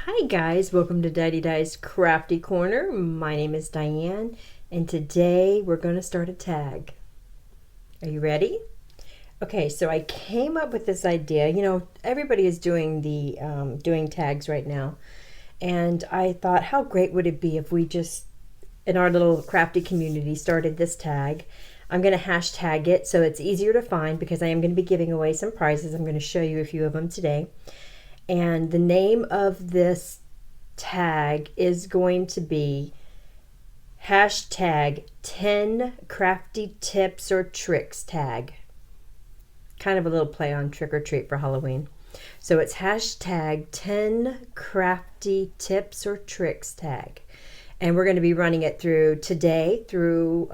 Hi guys, welcome to Didi's Crafty Corner. My name is Diane and today we're going to start a tag. Are you ready? Okay, so I came up with this idea. You know, everybody is doing the doing tags right now, and I thought how great would it be if we just in our little crafty community started this tag. I'm going to hashtag it so it's easier to find because I am going to be giving away some prizes. I'm going to show you a few of them today. And the name of this tag is going to be hashtag 10 crafty tips or tricks tag. Kind of a little play on trick or treat for Halloween. So it's hashtag 10 crafty tips or tricks tag. And we're going to be running it through today through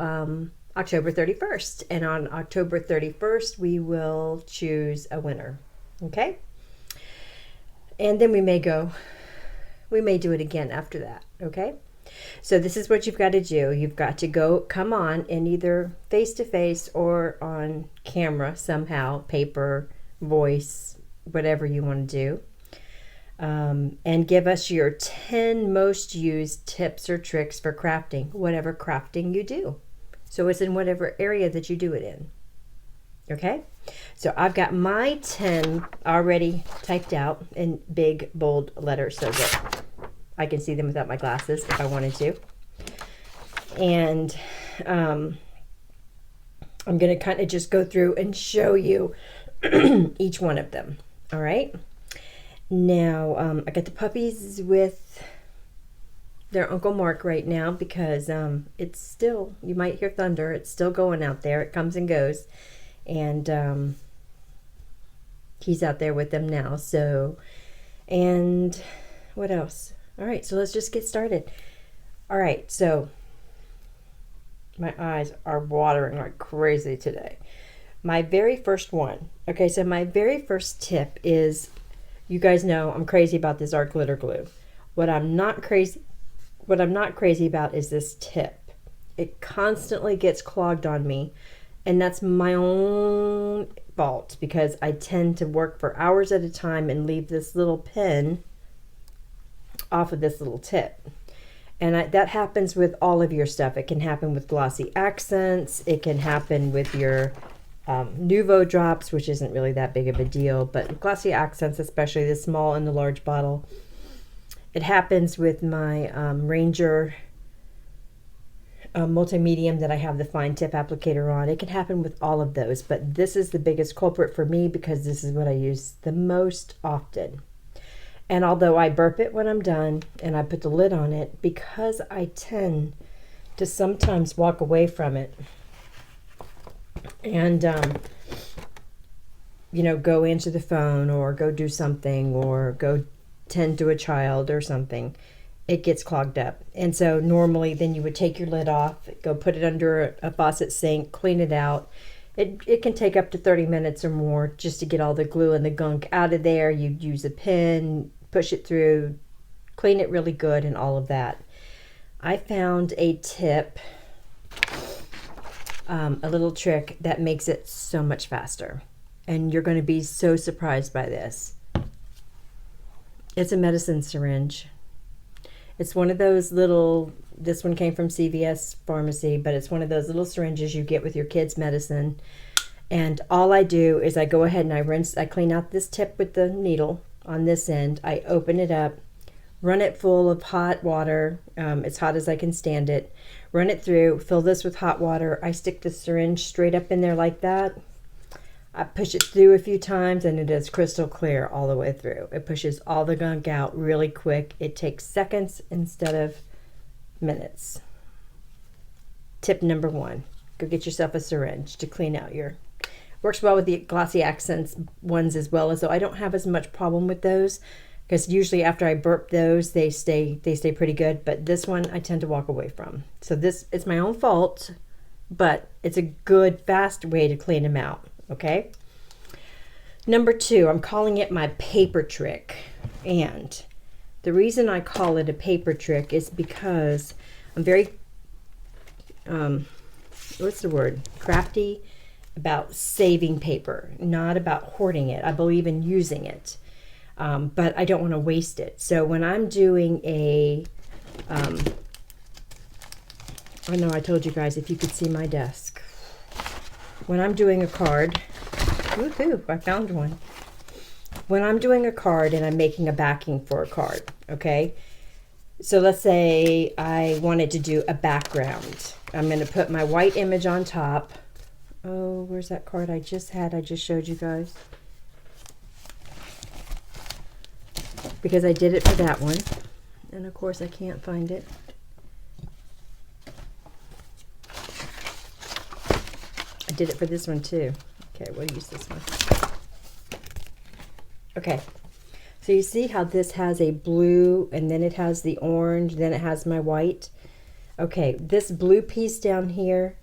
October 31st. And on October 31st, we will choose a winner. Okay? And then we may do it again after that, okay? So this is what you've got to do. You've got to come on and either face-to-face or on camera somehow, paper, voice, whatever you want to do. And give us your 10 most used tips or tricks for crafting, whatever crafting you do. So it's in whatever area that you do it in. Okay, so I've got my 10 already typed out in big, bold letters so that I can see them without my glasses if I wanted to. And I'm going to kind of just go through and show you each one of them. All right. Now, I got the puppies with their Uncle Mark right now because it's still, you might hear thunder. It's still going out there. It comes and goes. And he's out there with them now. So, and what else? All right, so let's just get started. All right, so my eyes are watering like crazy today. My very first one. Okay, so my very first tip is, you guys know I'm crazy about this art glitter glue. What I'm not crazy about is this tip. It constantly gets clogged on me. And that's my own fault because I tend to work for hours at a time and leave this little pin off of this little tip. And that happens with all of your stuff. It can happen with glossy accents. It can happen with your Nouveau drops, which isn't really that big of a deal. But glossy accents, especially the small and the large bottle. It happens with my Ranger multi-medium that I have the fine tip applicator on. It can happen with all of those, but this is the biggest culprit for me because this is what I use the most often. And although I burp it when I'm done and I put the lid on it, because I tend to sometimes walk away from it and you know, go answer the phone or go do something or go tend to a child or something, it gets clogged up. And so normally then you would take your lid off, go put it under a faucet sink, clean it out. It can take up to 30 minutes or more just to get all the glue and the gunk out of there. You'd use a pin, push it through, clean it really good and all of that. I found a tip, a little trick that makes it so much faster. And you're going to be so surprised by this. It's a medicine syringe. It's one of those little, this one came from CVS Pharmacy, but it's one of those little syringes you get with your kids' medicine. And all I do is I go ahead and I clean out this tip with the needle on this end. I open it up, run it full of hot water, as hot as I can stand it. Run it through, fill this with hot water. I stick the syringe straight up in there like that. I push it through a few times and it is crystal clear all the way through. It pushes all the gunk out really quick. It takes seconds instead of minutes. Tip number 1, go get yourself a syringe to clean out your, works well with the glossy accents ones as well, as though I don't have as much problem with those because usually after I burp those, they stay pretty good. But this one I tend to walk away from. So this, it's my own fault, but it's a good, fast way to clean them out. Okay. Number 2, I'm calling it my paper trick. And the reason I call it a paper trick is because I'm very, what's the word? Crafty about saving paper, not about hoarding it. I believe in using it. but I don't want to waste it. So when I'm doing a, I know I told you guys if you could see my desk. When I'm doing a card, woohoo, I found one. When I'm doing a card and I'm making a backing for a card, okay? So let's say I wanted to do a background. I'm going to put my white image on top. Oh, where's that card I just had? I just showed you guys. Because I did it for that one. And of course I can't find it. I did it for this one too. Okay, we'll use this one. Okay. So you see how this has a blue, and then it has the orange, then it has my white. Okay, this blue piece down here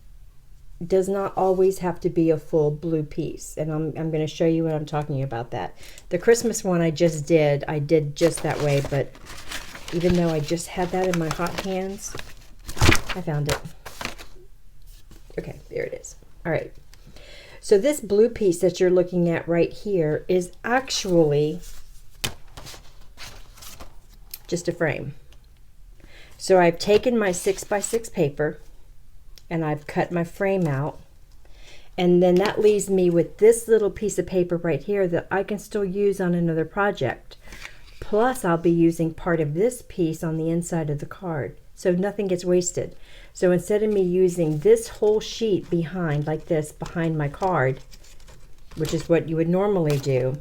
does not always have to be a full blue piece, and I'm going to show you what I'm talking about that. The Christmas one I did just that way, but even though I just had that in my hot hands, I found it. Okay, there it is. All right. So this blue piece that you're looking at right here is actually just a frame. So I've taken my 6x6 paper and I've cut my frame out, and then that leaves me with this little piece of paper right here that I can still use on another project. Plus I'll be using part of this piece on the inside of the card, so nothing gets wasted. So instead of me using this whole sheet behind, like this, behind my card, which is what you would normally do,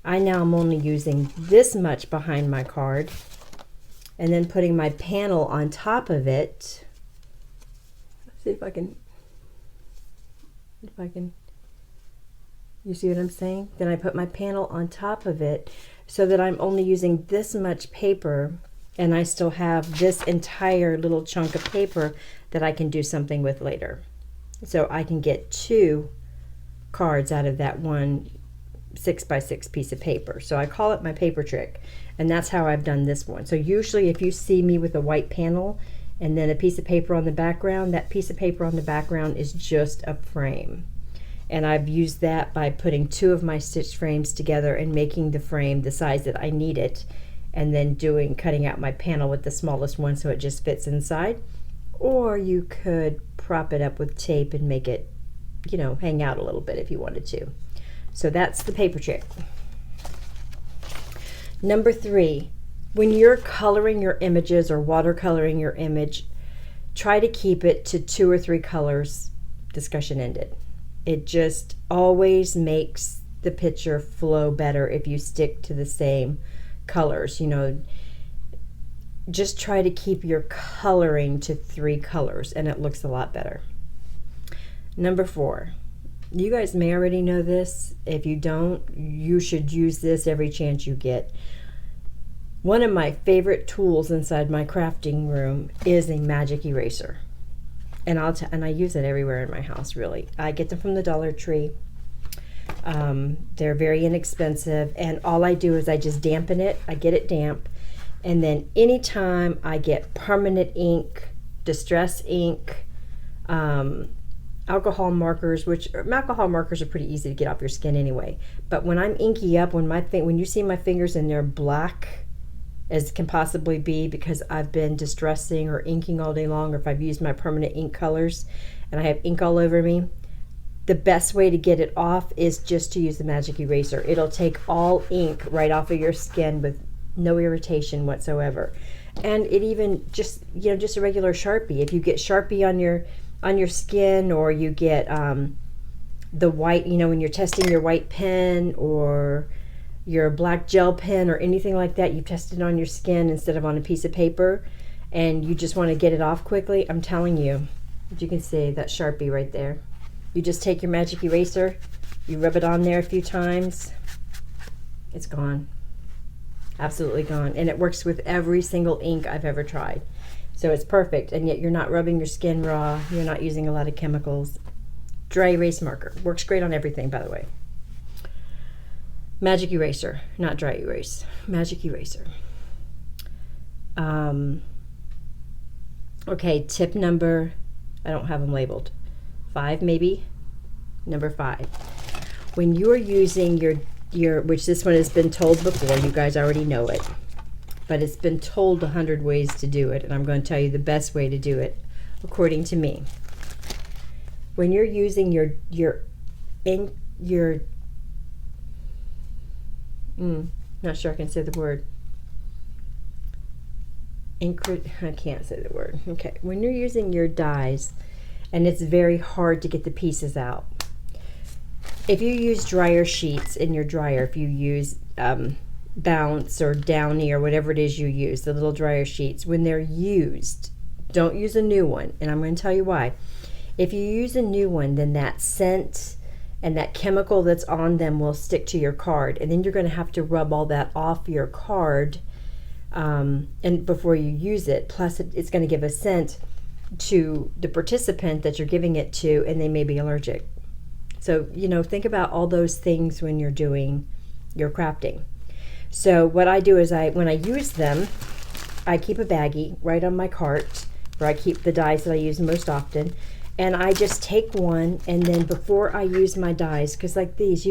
I now am only using this much behind my card, and then putting my panel on top of it. Let's see if I can, you see what I'm saying? Then I put my panel on top of it so that I'm only using this much paper, and I still have this entire little chunk of paper that I can do something with later. So I can get 2 cards out of that one 6x6 piece of paper. So I call it my paper trick, and that's how I've done this one. So usually if you see me with a white panel and then a piece of paper on the background, that piece of paper on the background is just a frame. And I've used that by putting 2 of my stitch frames together and making the frame the size that I need it, and then cutting out my panel with the smallest one so it just fits inside. Or you could prop it up with tape and make it, you know, hang out a little bit if you wanted to. So that's the paper trick. Number 3, when you're coloring your images or watercoloring your image, try to keep it to 2 or 3 colors, discussion ended. It just always makes the picture flow better if you stick to the same colors. You know, just try to keep your coloring to 3 colors and it looks a lot better. Number 4, you guys may already know this. If you don't, you should use this every chance you get. One of my favorite tools inside my crafting room is a magic eraser. And I use it everywhere in my house, really. I get them from the Dollar Tree. They're very inexpensive, and all I do is I just dampen it. I get it damp, and then anytime I get permanent ink, distress ink, alcohol markers, which alcohol markers are pretty easy to get off your skin anyway. But when I'm inky up, when you see my fingers and they're black as can possibly be because I've been distressing or inking all day long, or if I've used my permanent ink colors and I have ink all over me, the best way to get it off is just to use the magic eraser. It'll take all ink right off of your skin with no irritation whatsoever. And it even just a regular Sharpie. If you get Sharpie on your skin, or you get the white, when you're testing your white pen or your black gel pen or anything like that, you test it on your skin instead of on a piece of paper, and you just want to get it off quickly, I'm telling you, as you can see, that Sharpie right there. You just take your magic eraser, you rub it on there a few times, it's gone. Absolutely gone. And it works with every single ink I've ever tried. So it's perfect, and yet you're not rubbing your skin raw, you're not using a lot of chemicals. Dry erase marker. Works great on everything, by the way. Magic eraser, not dry erase. Magic eraser. Okay, tip number, I don't have them labeled. 5 maybe? Number 5. When you're using your which this one has been told before, you guys already know it, but it's been told 100 ways to do it, and I'm going to tell you the best way to do it according to me. When you're using not sure I can say the word. I can't say the word. Okay, when you're using your dies, and it's very hard to get the pieces out. If you use dryer sheets in your dryer, if you use Bounce or Downy or whatever it is you use, the little dryer sheets, when they're used, don't use a new one, and I'm going to tell you why. If you use a new one, then that scent and that chemical that's on them will stick to your card, and then you're going to have to rub all that off your card and before you use it. Plus it's going to give a scent to the participant that you're giving it to, and they may be allergic. So, think about all those things when you're doing your crafting. So what I do is when I use them, I keep a baggie right on my cart where I keep the dies that I use most often. And I just take one, and then before I use my dies, because like these,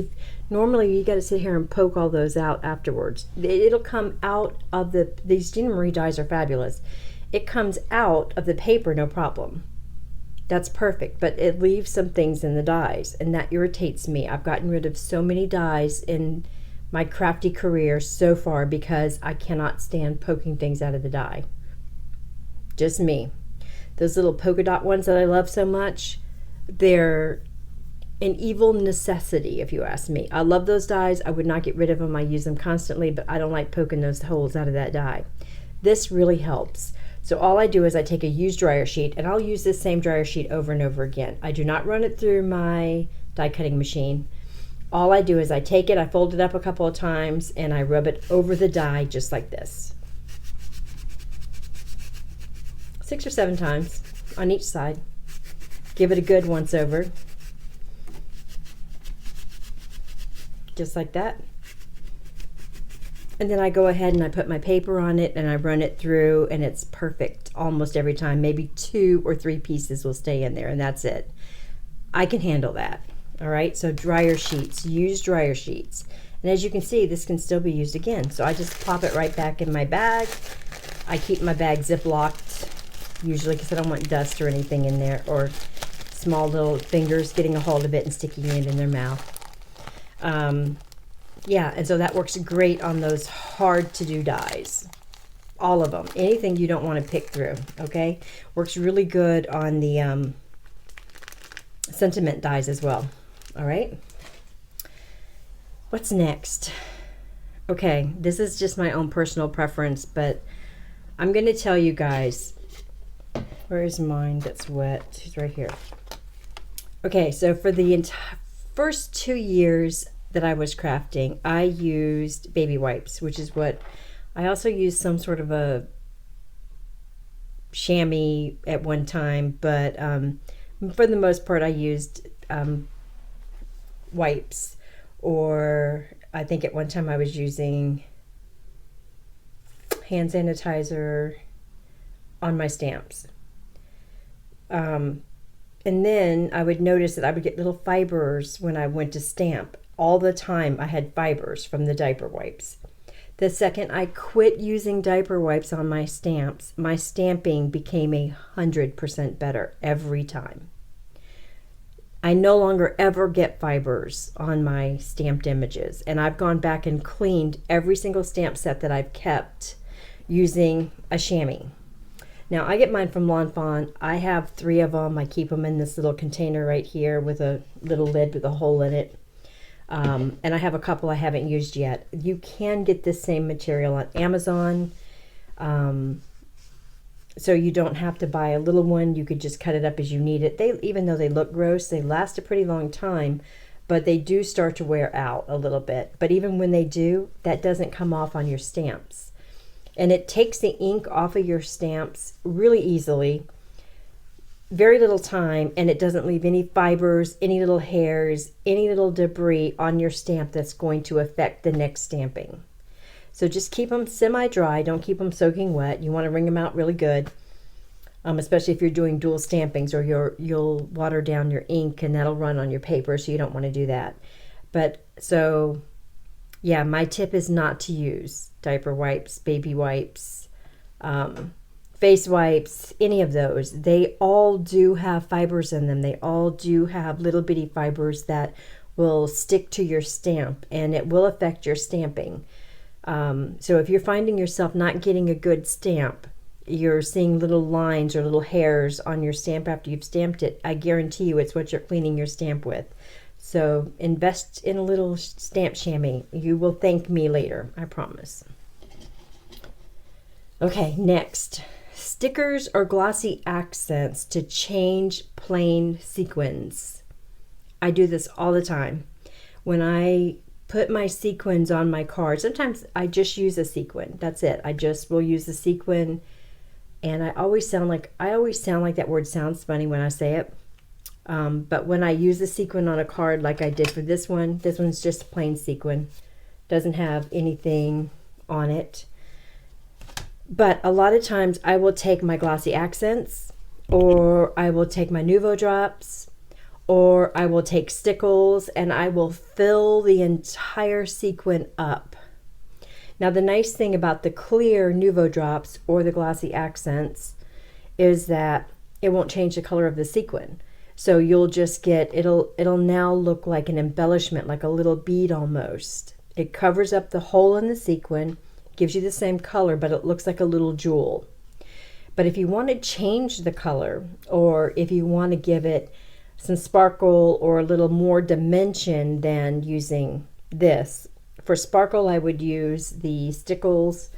normally you got to sit here and poke all those out afterwards. It'll come out of these Gina Marie dies are fabulous. It comes out of the paper, no problem. That's perfect, but it leaves some things in the dies, and that irritates me. I've gotten rid of so many dies in my crafty career so far because I cannot stand poking things out of the die. Just me. Those little polka dot ones that I love so much, they're an evil necessity, if you ask me. I love those dies. I would not get rid of them. I use them constantly, but I don't like poking those holes out of that die. This really helps. So all I do is I take a used dryer sheet, and I'll use this same dryer sheet over and over again. I do not run it through my die cutting machine. All I do is I take it, I fold it up a couple of times, and I rub it over the die just like this. 6 or 7 times on each side. Give it a good once over. Just like that. And then I go ahead and I put my paper on it and I run it through, and it's perfect almost every time. Maybe 2 or 3 pieces will stay in there, and that's it. I can handle that. All right, so dryer sheets, use dryer sheets. And as you can see, this can still be used again. So I just pop it right back in my bag. I keep my bag zip-locked, usually because I don't want dust or anything in there, or small little fingers getting a hold of it and sticking it in their mouth. Yeah, and so that works great on those hard to do dies. All of them. Anything you don't want to pick through, okay? Works really good on the sentiment dies as well. All right? What's next? Okay, this is just my own personal preference, but I'm going to tell you guys. Where is mine that's wet? It's right here. Okay, so for the first 2 years that I was crafting, I used baby wipes, which is what I also used some sort of a chamois at one time, but for the most part I used wipes, or I think at one time I was using hand sanitizer on my stamps. And then I would notice that I would get little fibers when I went to stamp. All the time I had fibers from the diaper wipes. The second I quit using diaper wipes on my stamps, my stamping became 100% better every time. I no longer ever get fibers on my stamped images, and I've gone back and cleaned every single stamp set that I've kept using a chamois. Now, I get mine from Lawn Fawn. I have 3 of them. I keep them in this little container right here with a little lid with a hole in it. And I have a couple I haven't used yet. You can get this same material on Amazon. So you don't have to buy a little one. You could just cut it up as you need it. Even though they look gross, they last a pretty long time, but they do start to wear out a little bit. But even when they do, that doesn't come off on your stamps. And it takes the ink off of your stamps really easily. Very little time, and it doesn't leave any fibers, any little hairs, any little debris on your stamp that's going to affect the next stamping. So just keep them semi-dry. Don't keep them soaking wet. You want to wring them out really good, especially if you're doing dual stampings, or you'll water down your ink and that'll run on your paper, so you don't want to do that. But so yeah, my tip is not to use diaper wipes, baby wipes, face wipes, any of those. They all do have fibers in them. They all do have little bitty fibers that will stick to your stamp, and it will affect your stamping. So if you're finding yourself not getting a good stamp, you're seeing little lines or little hairs on your stamp after you've stamped it, I guarantee you it's what you're cleaning your stamp with. So invest in a little stamp chamois. You will thank me later, I promise. Okay, next. Stickers or glossy accents to change plain sequins. I do this all the time. When I put my sequins on my card, sometimes I just use a sequin. That's it. I just will use the sequin. And I always sound like that word sounds funny when I say it. But when I use a sequin on a card like I did for this one's just a plain sequin. Doesn't have anything on it. But a lot of times I will take my glossy accents, or I will take my Nuvo drops, or I will take stickles, and I will fill the entire sequin up. Now the nice thing about the clear Nuvo drops or the glossy accents is that it won't change the color of the sequin. So you'll just get, it'll now look like an embellishment, like a little bead almost. It covers up the hole in the sequin, gives you the same color, but it looks like a little jewel. But if you want to change the color, or if you want to give it some sparkle or a little more dimension than using this, for sparkle I would use the stickles.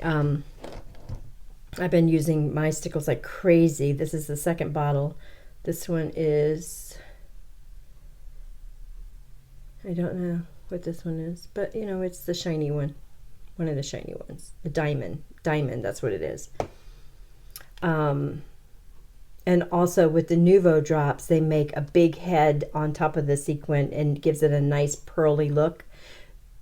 I've been using my stickles like crazy. This is the second bottle. This one is, I don't know what this one is, but you know, it's the shiny one. One of the shiny ones. The diamond, that's what it is. And also with the Nuvo drops, they make a big head on top of the sequin and gives it a nice pearly look.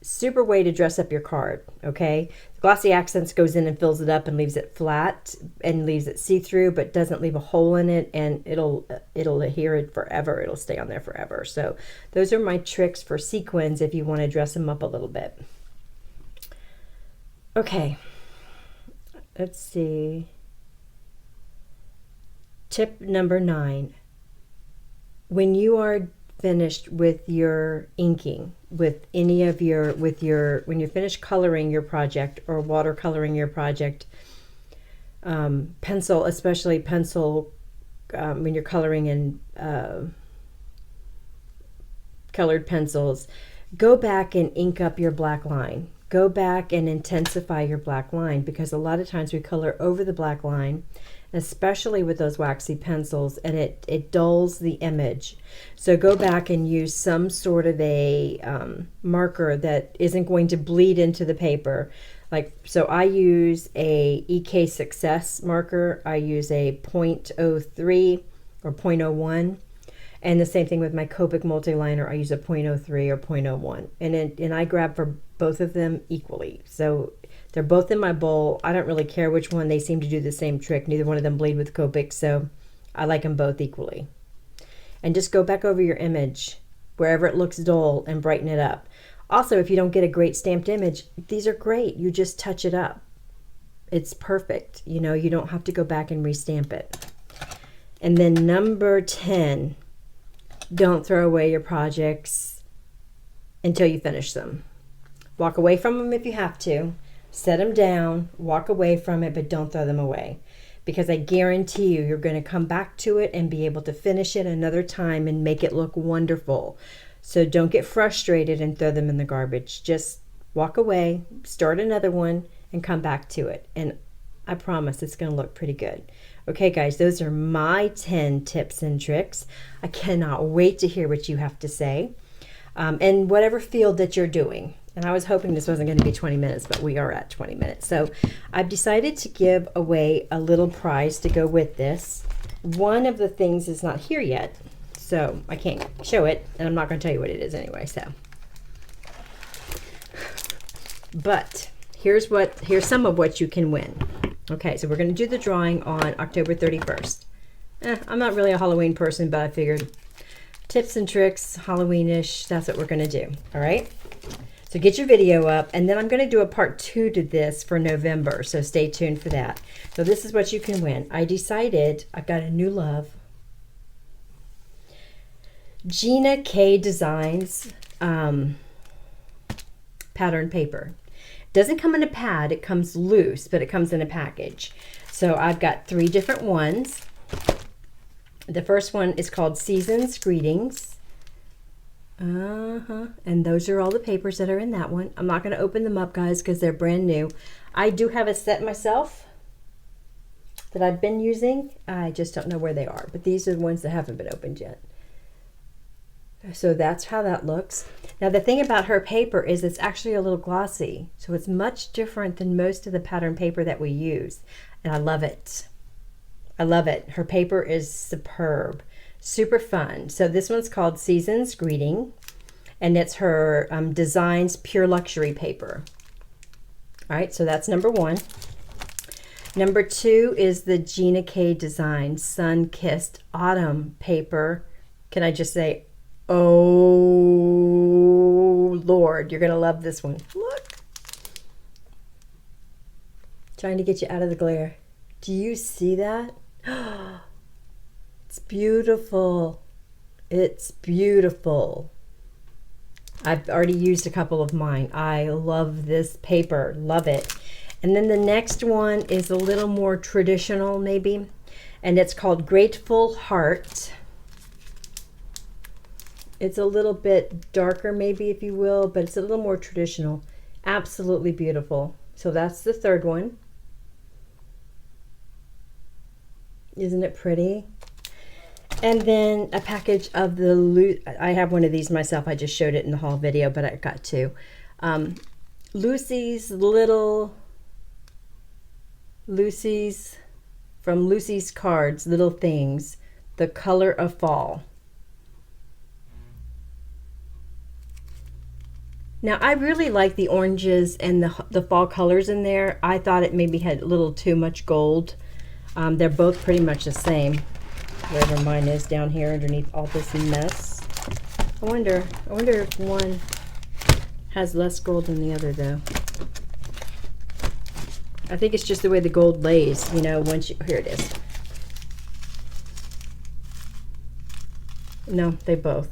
Super way to dress up your card, okay? The glossy accents goes in and fills it up and leaves it flat and leaves it see-through, but doesn't leave a hole in it, and it'll adhere it forever. It'll stay on there forever. So those are my tricks for sequins if you want to dress them up a little bit. Okay, let's see. Tip number 9. When you are finished with your inking, with any of your, when you're finished coloring your project or watercoloring your project, pencil, especially pencil, when you're coloring in colored pencils, go back and ink up your black line. Go back and intensify your black line, because a lot of times we color over the black line, especially with those waxy pencils, and it dulls the image. So go back and use some sort of a marker that isn't going to bleed into the paper. So I use a EK Success marker. I use a 0.03 or 0.01. And the same thing with my Copic multiliner. I use a 0.03 or 0.01. And I grab for both of them equally. So they're both in my bowl. I don't really care which one. They seem to do the same trick. Neither one of them bleed with Copic, so I like them both equally. And just go back over your image wherever it looks dull and brighten it up. Also, if you don't get a great stamped image, these are great. You just touch it up. It's perfect. You know, you don't have to go back and restamp it. And then number 10, don't throw away your projects until you finish them. Walk away from them if you have to. Set them down, walk away from it, but don't throw them away. Because I guarantee you're going to come back to it and be able to finish it another time and make it look wonderful. So don't get frustrated and throw them in the garbage. Just walk away, start another one, and come back to it. And I promise it's going to look pretty good. Okay, guys, those are my 10 tips and tricks. I cannot wait to hear what you have to say. And whatever field that you're doing. And I was hoping this wasn't going to be 20 minutes, but we are at 20 minutes. So I've decided to give away a little prize to go with this. One of the things is not here yet, so I can't show it, and I'm not going to tell you what it is anyway. So, but here's some of what you can win. Okay, so we're going to do the drawing on October 31st. I'm not really a Halloween person, but I figured tips and tricks, Halloweenish, that's what we're going to do. All right. So get your video up, and then I'm going to do a part 2 to this for November, so stay tuned for that. So this is what you can win. I decided I've got a new love. Gina K Designs pattern paper. It doesn't come in a pad, it comes loose, but it comes in a package. So I've got 3 different ones. The first one is called Season's Greetings. And those are all the papers that are in that one. I'm not going to open them up, guys, because they're brand new. I do have a set myself that I've been using. I just don't know where they are, but these are the ones that haven't been opened yet. So that's how that looks. Now the thing about her paper is it's actually a little glossy, so it's much different than most of the pattern paper that we use, and I love it. I love it. Her paper is superb, super fun. So this one's called Season's Greeting, and it's her Designs Pure Luxury paper. All right, so that's number 1. Number 2 is the Gina K Designs Sun Kissed Autumn paper. Can I just say, oh Lord, you're gonna love this one. Look, trying to get you out of the glare. Do you see that? It's beautiful. It's beautiful. I've already used a couple of mine. I love this paper, love it. And then the next one is a little more traditional maybe, and it's called Grateful Heart. It's a little bit darker maybe, if you will, but it's a little more traditional. Absolutely beautiful. So that's the third one. Isn't it pretty? And then a package of the, I have one of these myself. I just showed it in the haul video, but I got 2. Lucy's from Lucy's Cards, Little Things, The Color of Fall. Now, I really like the oranges and the fall colors in there. I thought it maybe had a little too much gold. They're both pretty much the same. Wherever mine is down here underneath all this mess. I wonder if one has less gold than the other, though. I think it's just the way the gold lays, you know, once you, here it is. No, they both.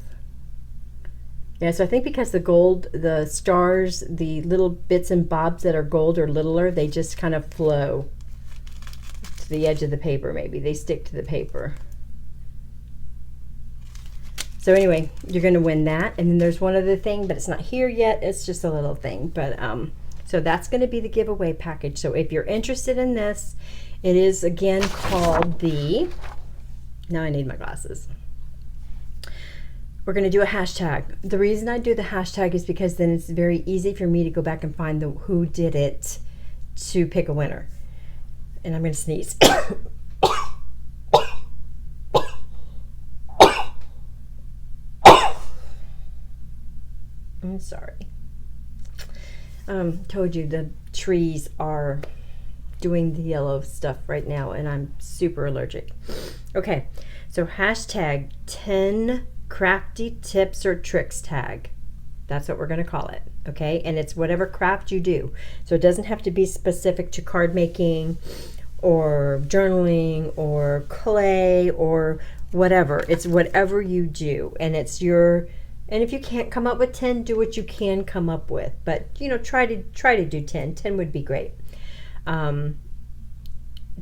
Yeah, so I think because the gold, the stars, the little bits and bobs that are gold or littler, they just kind of flow to the edge of the paper maybe. They stick to the paper. So anyway, you're going to win that. And then there's one other thing, but it's not here yet. It's just a little thing. But so that's going to be the giveaway package. So if you're interested in this, it is again called the, now I need my glasses. We're going to do a hashtag. The reason I do the hashtag is because then it's very easy for me to go back and find the who did it to pick a winner. And I'm going to sneeze. I'm sorry. Told you the trees are doing the yellow stuff right now and I'm super allergic. Okay, so hashtag 10 crafty tips or tricks tag. That's what we're going to call it. Okay, and it's whatever craft you do. So it doesn't have to be specific to card making or journaling or clay or whatever. It's whatever you do, and it's your, and if you can't come up with 10, do what you can come up with, but you know, try to do 10 would be great.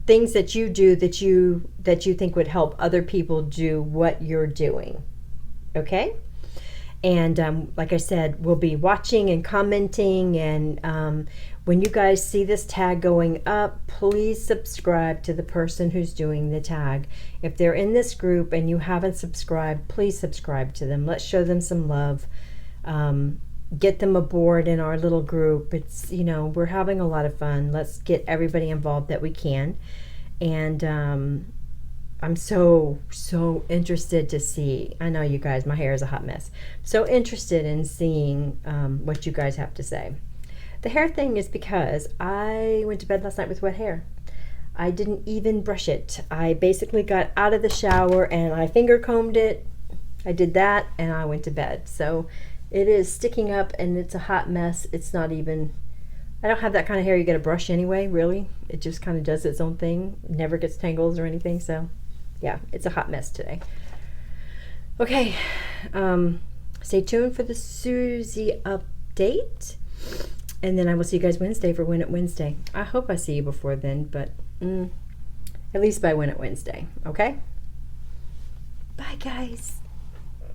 Things that you do that you think would help other people do what you're doing. Okay, and like I said, we'll be watching and commenting, and when you guys see this tag going up, please subscribe to the person who's doing the tag. If they're in this group and you haven't subscribed, please subscribe to them. Let's show them some love. Get them aboard in our little group. It's, you know, we're having a lot of fun. Let's get everybody involved that we can. And I'm so interested to see, I know you guys, my hair is a hot mess. So interested in seeing what you guys have to say. The hair thing is because I went to bed last night with wet hair. I didn't even brush it. I basically got out of the shower and I finger combed it. I did that and I went to bed. So It is sticking up and it's a hot mess. It's not even, I don't have that kind of hair you get a brush anyway, really. It just kind of does its own thing. Never gets tangles or anything. So yeah, it's a hot mess today. Okay, stay tuned for the Susie update. And then I will see you guys Wednesday for Win It Wednesday. I hope I see you before then, but at least by Win It Wednesday. Okay? Bye, guys.